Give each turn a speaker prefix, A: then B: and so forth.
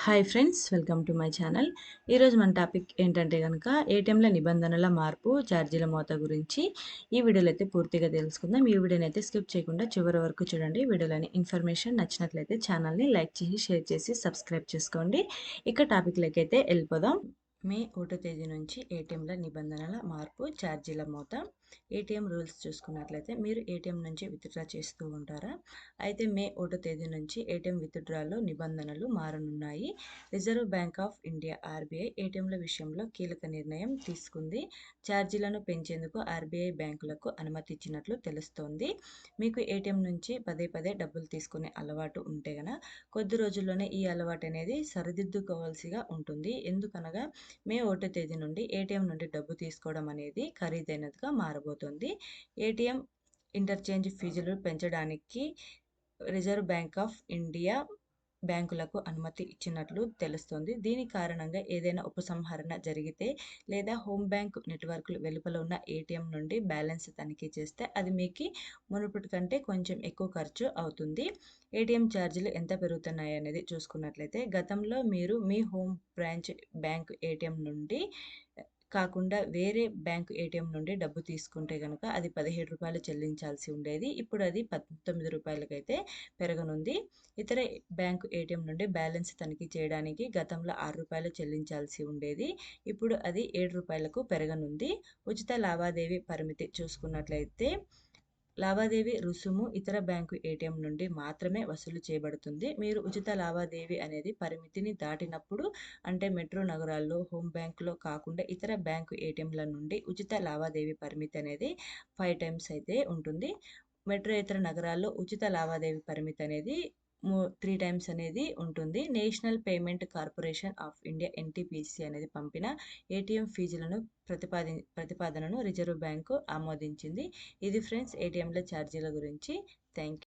A: Hi friends, welcome to my channel. ఈరోజు మన topic ఏంటంటే కనుక ఏటీఎంల నిబంధనల మార్పు, ఛార్జీల మోత గురించి ఈ వీడియోలో అయితే పూర్తిగా తెలుసుకుందాం. ఈ వీడియోని అయితే స్కిప్ చేయకుండా చివరి వరకు చూడండి. వీడియోలోని ఇన్ఫర్మేషన్ నచ్చినట్లయితే ఛానల్ని లైక్ చేసి, షేర్ చేసి, సబ్స్క్రైబ్ చేసుకోండి. ఇక టాపిక్లోకి అయితే వెళ్ళిపోదాం. మే 1 తేదీ నుంచి ఏటీఎంల నిబంధనల మార్పు, ఛార్జీల మోత. ఏటీఎం రూల్స్ చూసుకున్నట్లయితే మీరు ఏటీఎం నుంచి విత్డ్రా చేస్తూ ఉంటారా? అయితే మే 1 తేదీ నుంచి ఏటీఎం విత్డ్రాలో నిబంధనలు మారనున్నాయి. Reserve Bank of India RBI ఏటీఎంల విషయంలో కీలక నిర్ణయం తీసుకుంది. ఛార్జీలను పెంచేందుకు ఆర్బీఐ బ్యాంకులకు అనుమతి ఇచ్చినట్లు తెలుస్తోంది. మీకు ఏటీఎం నుంచి పదే పదే డబ్బులు తీసుకునే అలవాటు ఉంటే గన కొద్ది రోజుల్లోనే ఈ అలవాటు అనేది సరిదిద్దుకోవాల్సిగా ఉంటుంది. ఎందుకనగా మే 1 తేదీ నుండి ఏటీఎం నుండి డబ్బు తీసుకోవడం అనేది ఖరీదైనదిగా మారబోతోంది. ఏటీఎం ఇంటర్చేంజ్ ఫీజులు పెంచడానికి రిజర్వ్ బ్యాంక్ ఆఫ్ ఇండియా బ్యాంకులకు అనుమతి ఇచ్చినట్లు తెలుస్తోంది. దీని కారణంగా ఏదైనా ఉపసంహరణ జరిగితే లేదా హోమ్ బ్యాంక్ నెట్వర్క్లు వెలుపల ఉన్న ఏటీఎం నుండి బ్యాలెన్స్ తనిఖీ చేస్తే అది మీకు మునుపటి కంటే కొంచెం ఎక్కువ ఖర్చు అవుతుంది. ఏటీఎం ఛార్జీలు ఎంత పెరుగుతున్నాయి అనేది చూసుకున్నట్లయితే గతంలో మీరు మీ హోమ్ బ్రాంచ్ బ్యాంక్ ఏటీఎం నుండి కాకుండా వేరే బ్యాంకు ఏటీఎం నుండి డబ్బు తీసుకుంటే కనుక అది రూ. 17 చెల్లించాల్సి ఉండేది. ఇప్పుడు అది రూ. 19కైతే పెరగనుంది. ఇతర బ్యాంకు ఏటీఎం నుండి బ్యాలెన్స్ తనిఖీ చేయడానికి గతంలో రూ. 6 చెల్లించాల్సి ఉండేది. ఇప్పుడు అది రూ. 7కు పెరగనుంది. ఉచిత లావాదేవీ పరిమితి చూసుకున్నట్లయితే లావాదేవీ రుసుము ఇతర బ్యాంకు ఏటీఎం నుండి మాత్రమే వసూలు చేయబడుతుంది. మీరు ఉచిత లావాదేవీ అనేది పరిమితిని దాటినప్పుడు, అంటే మెట్రో నగరాల్లో హోమ్ బ్యాంకులో కాకుండా ఇతర బ్యాంకు ఏటీఎంల నుండి ఉచిత లావాదేవీ పరిమితి అనేది 5 టైమ్స్ అయితే ఉంటుంది. మెట్రో ఇతర నగరాల్లో ఉచిత లావాదేవీ పరిమితి అనేది 3 టైమ్స్ అనేది ఉంటుంది. National payment corporation of India NTPC అనేది పంపిన ఏటీఎం ఫీజులను ప్రతిపాదనను రిజర్వ్ బ్యాంకు ఆమోదించింది. ఇది ఫ్రెండ్స్ ఏటీఎంల ఛార్జీల గురించి. Thank you.